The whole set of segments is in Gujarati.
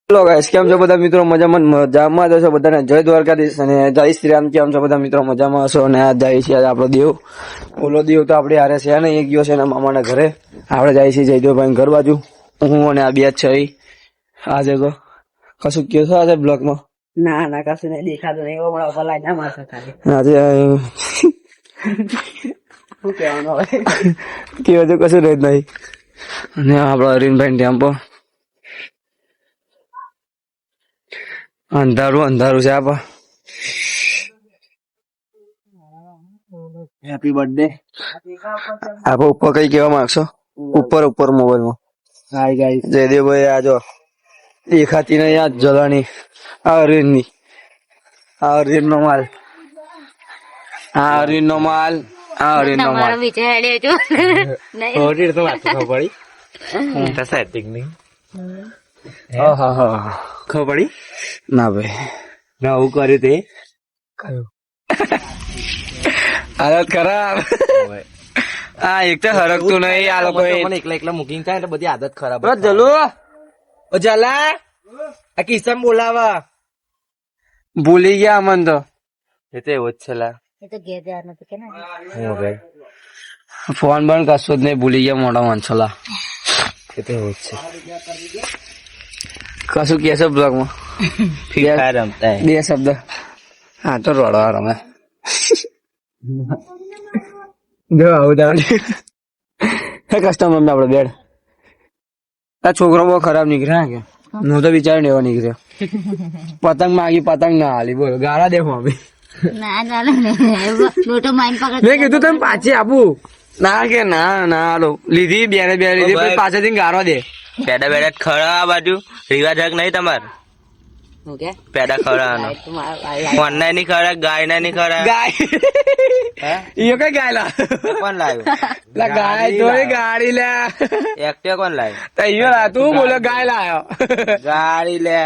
હેલો ગાઈસ, કેમ છો બધા મિત્રો? મજામાં છો બધાને? જય દ્વારકાધીશ અને જય શ્રી રામ. કેમ છો બધા મિત્રો? મજામાં હશો? અને આ જાય છે આપણો દેવ, ઓલો દેવ તો આપણે હારે છે ને, એક ગયો છે એના મામાના ઘરે. આપણે જાય છે જયદેવભાઈ ઘર બાજુ. હું અને આ બે જ છે. આજે તો કશું કયો છો આજે બ્લોગમાં? ના ના કશું નહીં દેખાતું નહીં. હમણાં ભલાઈ ના મારશે ખાલી. આજે શું કહેવાનું હવે? કયો તો કશું રહે જ નહીં. અને આપણા હરીનભાઈ ટેમ્પો અંધારું છે. Happy birthday. આપ ઉપર કઈ કેવા માંગશો? ઉપર મોબાઈલમાં હાય ગાઈસ. જયદેવભાઈ આજો દેખાતી નહીં આ જલાની અરવિંદ નો માલ. ખબર પડી ના ભાઈ, ના આવું કર્યું તે હાલત ખરાબ. હા, એક તો હરકતું નહીં આ લોકો. એકલા મૂકીને થાય એટલે બધી આદત ખરાબ. જલુ જલા આ કિસ્સા બોલાવા ભૂલી ગયા અમન તો. એ તો એવો જ છે લા. ફોન બંધ કશો જ નહીં, ભૂલી ગયા મોટા માણસોલા. એ તો એવો જ છે. કશું કે છે બ્લોગમાં? રમતા બે શબ્દ. હા તો રડવા રમે. જો આવું કસ્ટમર ને આપડે બેડ. આ છોકરો બહુ ખરાબ નીકળ્યા કે હું તો વિચાર એવો નીકળ્યો. પતંગ માંગી પતંગ ના હાલી. બોલો ગાળા દે મમ્મી. મેં કીધું તમે પાછી આપું. ના કે ના હાલો લીધી બે લીધી પાછળથી ગાળો દે. પેડા બેડા ખરા બાજુ રિવાજ હક નહીં તમારે. પેડા ખરા કોણના નહીં ખરા, ગાય ના નહીં ખરા. ગાય ઈયો કઈ ગાય લા કોણ લાવ્યું? ગાય તો ગાડી લે. એક્ટિવા કોણ લાવ્યું? તૈયો લા તું બોલો ગાય લાયો. ગાડી લે.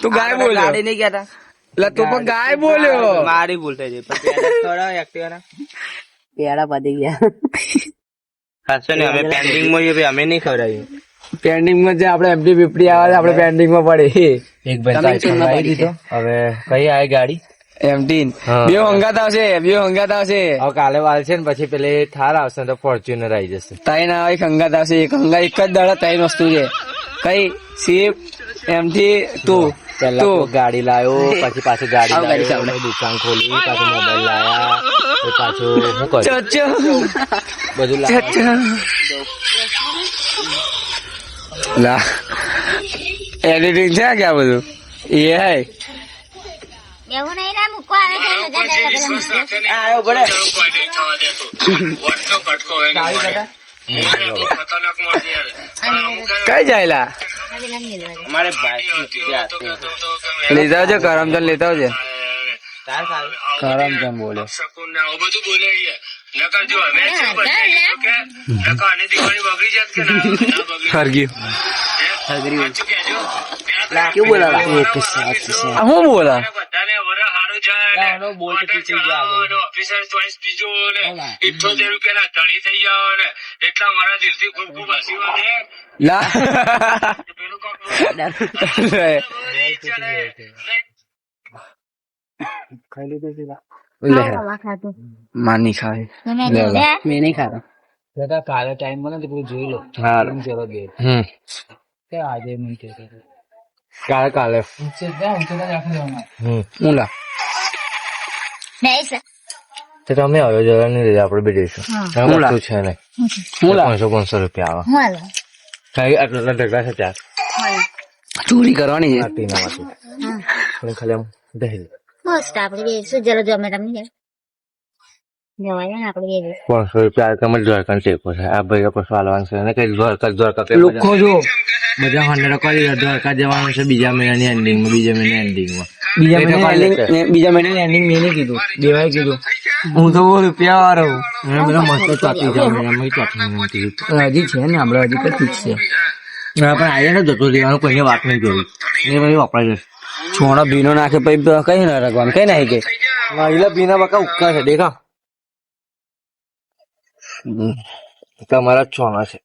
તું ગાય બોલ્યો. ગાડી નહીં કહેતા એટલે તું પણ ગાય બોલ્યો. મારી ભૂલ થઈ ગઈ. પેડા ખરા એક્ટિવા ના પેડા પતી ગયા. ખાસો ને અમે પેન્ડિંગ માં અમે નહીં ખવડાવ્યું. પેન્ડિંગ માં જે આપડે એમટી 50 આવે આપડે પેન્ડિંગ માં પડે. એક ભાઈ હવે કઈ આવે ગાડી એમટી બે હંગાત આવશે. હવે કાલે વાલ છે ને પછી પેલે થાર આવશે તો ફોર્ચ્યુનર આવી જશે. ત્રણ આવે એક હંગાત આવશે. એક જ દાડા ત્રણ વસ્તુ છે. કઈ સીપ એમથી તું પેલા ગાડી લાવ્યો, પછી પાછું ગાડી લાવ્યો, દુકાન ખોલી, પાછું મોબાઈલ લાયા, પાછું શું કર્યું બધું લાવ્યા. લા એડિટિંગ છે કે આ બધું એ હે એવું નહીં ના મૂકવા આવે પડે કઈ જાયલા અમારે લેતા આવજો. કરમચંદ લેતા આવજે. કરમચંદ બોલે ક્યું બોલા? હું બોલા લા માની ખાય મેં નહીં ખાતા. કાલે ટાઈમ મળે તો જોઈ લો. હા ચલો દે આજે મને કાલે હું લા તો તમે આવ્યો જરા નહીં લીધા આપડે બે જઈશું. છે ને હું લા 500 રૂપિયા આવે. કઈ આટલા ઢગલા છે ત્યાં ચોરી કરવાની છે. માટીના માટે ખાલી આમ દહેજ મસ્ત આપડે શું જલો જમે તમને જવાય ને આપડે 500 રૂપિયા તમે દ્વારકા ટેકો છે. આ ભાઈ પછી વાલવાનું છે ને કઈ દ્વારકા લોકો જો બધા હંડ્રેડ કરી દ્વારકા જવાનું છે બીજા મહિનાની એન્ડિંગમાં. બીજા મહિનાની એન્ડિંગ મેં નહીં કીધું, દેવાય કીધું. હું તો રૂપિયા વાળો બધા મસ્ત ચોથી જવાનું હજી છે ને આપડે હજી કઈ ફિક્સ છે. પણ આજે ને જતો રહેવાનું કોઈને વાત નહીં કરી એ પછી વપરાય જશે. છોડો ભીનો નાખે પછી કઈ ના રાખવાનું કઈ નાખી કે મહિલા ભીના બકા ઉક્કા છે દેખા તમારા જ છોના છે.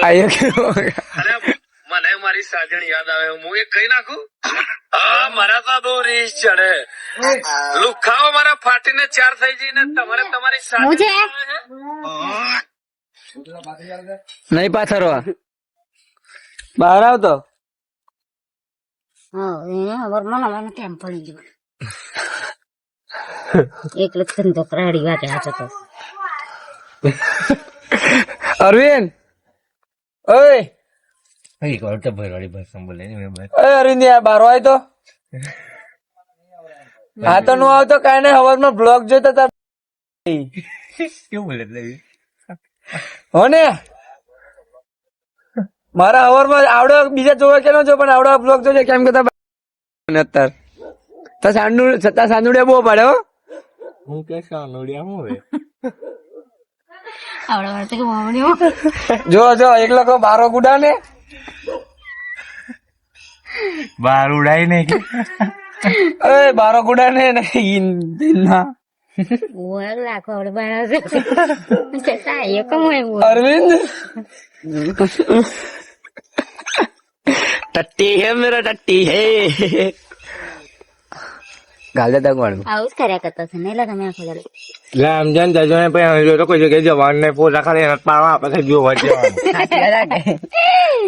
આયો કેવો મને મારી સાજણ યાદ આવે હું એ કઈ નાખું હા મારા તો બહુ રીસ ચડે લુખાઓ મારા ફાટીને ચાર થઈ જઈને તમારે તમારી હું છે નહીં પાથરવા બહાર આવતો હા મને કેમ પડી ગયું એકલો ધંધો કરાડી વાગે આ જતો અરવિંદ ઓય એક વાર તો ભરવાડી ભાષા બોલે ને મેં ઓય અરવિંદ યાર બહાર આય તો હા તો નું આવતો કાંઈ નહીં હવારમાં બ્લોગ જોતો તાર કેવું બોલે એટલે હો ને મારા હવારમાં આવડો બીજા જોવે કે ન જો પણ આવડો બ્લોગ જોજે કેમ કે અત્યારે સાંદુડિયા બહુ પડે હો હું કે સાનોડિયા હું હવે આવડે વાળતે કે મામણી જો એકલો કો બારો ગુડા ને બાર ઉડાય ને કે એ બારો ગુડા ને ના ઓર લાખો આવડે બાળા છે સાયો કમ એવું અરવિંદ ટટ્ટી હે મેરા ટટ્ટી હે ગાલ દેતા કોણ આવું જ કર્યા કરતા છે નહીં લા તમે આખો દાડો રામજાન જજો ને પછી તો કોઈ જગ્યાએ જવાનું ને પોતા ખાલી એના પાડવા આપણે જોવા જવાનું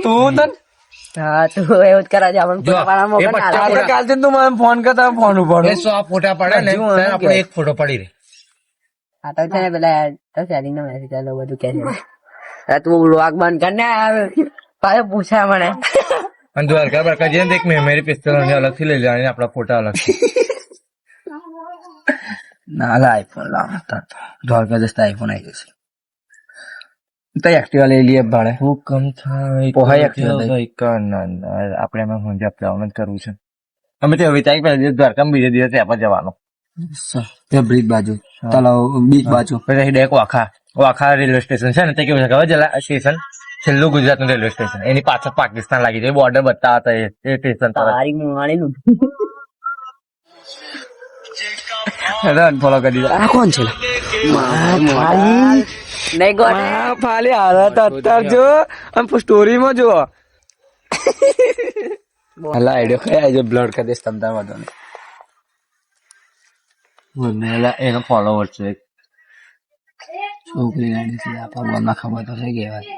તું તો હા તું એવું જ કરા છે આપણને ફોટા પાડવા મોકલ ને હાલ. આપણે કાલથી તું મને ફોન કરતા ફોન ઉપાડો 100 ફોટા પડે ને ત્યારે આપણે એક ફોટો પડી રહે આ તો છે ને પેલા તો સેટિંગ નો મેસેજ ચાલો બધું કે છે અરે તું વ્લોગ બંધ કર ને પાછો પૂછા મને અને દ્વારકા બરકા જઈને એક મેમરી પિસ્તોલ અલગ થી લઈ લેવાની આપણા ફોટા અલગ ના લા આઈફોન લાવતા દ્વારકા જસ્તા આઈફોન આવી જશે તો એક્ટિવા લઈ લઈએ ભાડે હું કમ થાય પોહાય Activa આપણે એમાં સમજા પ્લાન જ કરવું છે અમે તો હવે ત્યાં પહેલા દિવસ દ્વારકા બીજે દિવસ ત્યાં જવાનું તે બ્રિજ બાજુ તલાવ બીચ બાજુ પછી ડાયરેક્ટ વાખા રેલવે સ્ટેશન છે ને તે કેવું છે ખબર જલા સ્ટેશન છેલ્લું ગુજરાતનું રેલવે સ્ટેશન એની પાછળ પાકિસ્તાન લાગી જાય બોર્ડર બતાવતા એ સ્ટેશન પર તારી મુવાણી નું રન ફોલો કરી દીધા આ કોણ છે નહીં ગોઠે ફાલી હાલત અત્યારે જો આમ સ્ટોરીમાં જો હલા આઈડિયો કયા જો બ્લડ કરી દઈશ તમતાર વાંધો નહીં એનો ફોલોવર છે છોકરી ગાડી છે આ ભગવાનમાં ખબર તો છે કેવાય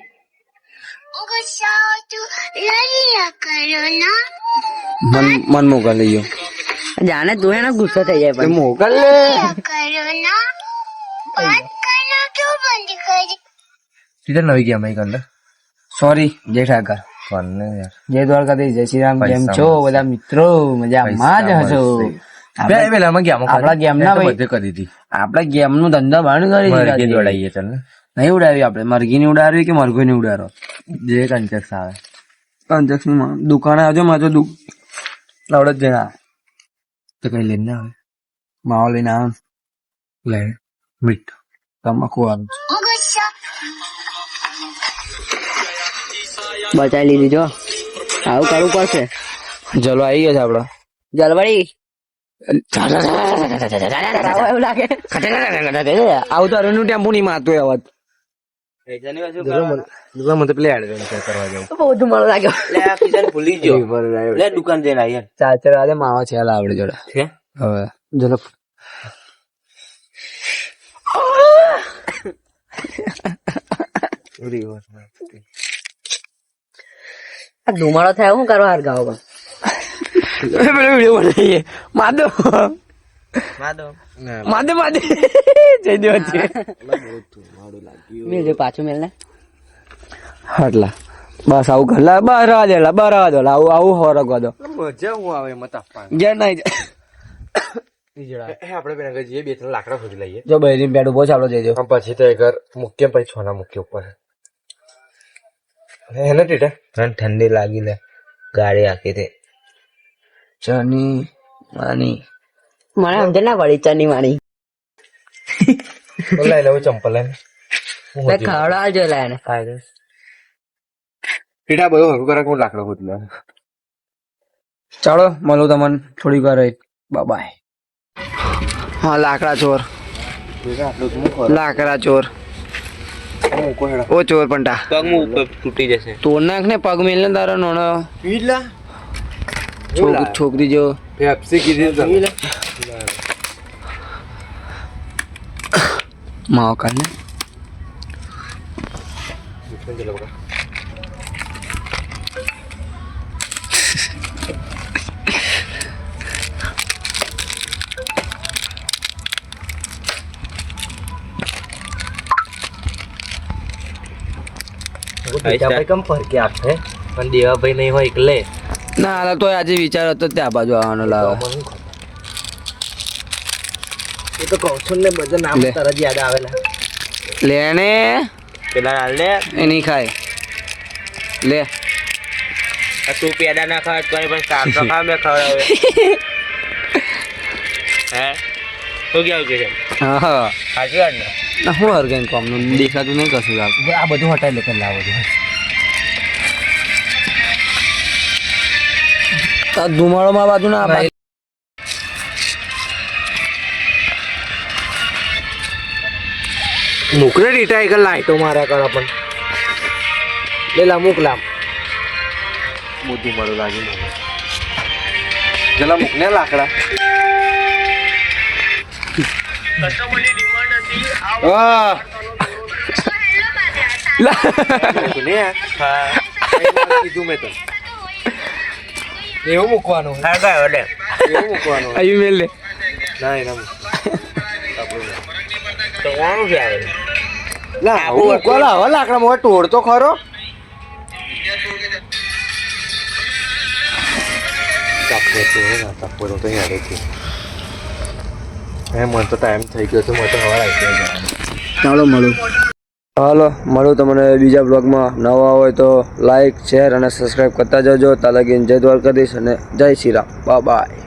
મન મોકલ લઈ જાણે તું એનો ગુસ્સો થઈ જાય પણ મોકલ લે સીધા નવી ગયા મેં કંદર સોરી જય ઠાકર કોને યાર જય દ્વારકાધીશ જય શ્રી રામ કેમ પૈસા છો બધા મિત્રો મજામાં જ હશો પેલા અમે ગયા આપણા ગેમના ભાઈ બધે કરી દીધી આપણે ગેમ નું ધંધા બાણ કરી મરઘી દીધા દોડાઈએ ચાલ ને નહીં ઉડાવી આપણે મરઘી ની ઉડાડવી કે મરઘો ની ઉડાડો જે કંચક્સ આવે કંજક્સ ની દુકાને આવજો મારે તો લવડ જ જણા તો કઈ લઈને આવે માવો લઈને આવે લે મીઠ તમાકુ આવે બચાવી લીધી જો આવું કરવું પડશે ચલો આવી ગયા છે આપડા જલવાડી એવું લાગે આવું તો અરુણ ટેમ્પો નહીં મારતો એ અવાજ મને પેલા એડવેન્ચર કરવા જાવ બહુ ધુમાડો લાગ્યો ભૂલી ગયો લે દુકાન જઈને આવીએ ચાચર આજે માવા છે આવડે જોડે છે હવે ચલો આ ધુમાડો થાય શું કરવા હાર ગાવ વિડીયો બનાવીએ માદો જય દેવ છે મેલ દે પાછું મેલ ને હાટલા બસ આવું ઘરલા બહાર આવવા દો આવું હોરગવા દો મજા હું આવે એમાં તાપવાનું ઘેર નહીં આપણે પેલા જઈએ 2-3 લાકડા ખોદી લઈએ જો બહેરી બેડ ઉભો છે આપડો જઈ દેવ પછી તો એ ઘર મૂકીએ પછી છોના મૂકીએ ઉપર એને ટીટા ઠંડી લાગી લે ગાડી આખી તે ચની માની મને સમજ ના પડી ચની વાળી લઈ લઉં ચંપલ લઈને ખવડાવ જો લાય ને ટીટા બધું હરકું કરે હું લાકડો ખોદી લે ચાલો મળું તમને થોડી વાર બાય હા લાકડા ચોર લાકડા ચોર ઓ ચોર પંટા પગ ઉપર તૂટી જશે તોડ નાખ ને પગ મેલ ને તારો નોનો છોકરી જો પેપ્સી કીધી માવો કાઢ ને કમ ફરકે આપે પણ દેવાભાઈ નહીં હોય એકલે ના હાલ તો આજે વિચાર હતો ત્યાં બાજુ આવવાનો લાવે એ તો કહું છું ને બધા નામ લે. તરત યાદ આવેલા લેને પેલા હાલ લે એ નહીં ખાય લે તું પેડા ના ખાવ તો પણ શાક તો ખા મેં ખવડાવે હે શું કેવું કે છે હા હા સાચી વાત ને ના હું હરગેન કોમનું દેખાતું નહીં કશું આપ આ બધું હટાવી લે પેલા આ બધું આ ધુમાડોમાં બાજુ ના આ મુકને રીટાઈ કર લાઈટો મારા કર પણ લેલા મુકલામ બધું મારું લાગી મને જલા મુકને લાકડા કસ્ટમરની ડિમાન્ડ હતી હા લા. હા કીધું મેં તો એવું મૂકવાનું હા ગાયો લે એવું મૂકવાનું અહીં મેલ લે ના એના તો કોણ છે આવે લા આવું મૂકવાલા હવે લાકડા મોય તોડ તો ખરો કાપડે તો ના કાપડો તો હેડે છે મને તો ટાઈમ થઈ ગયો તો મને તો હવે આવી જાય ચાલો મળું હાલો મળું તમને બીજા બ્લોગમાં નવા હોય તો લાઈક શેર અને સબસ્ક્રાઈબ કરતા જજો તાલગીન જય દ્વારકાધીશ અને જય શ્રી રામ બાય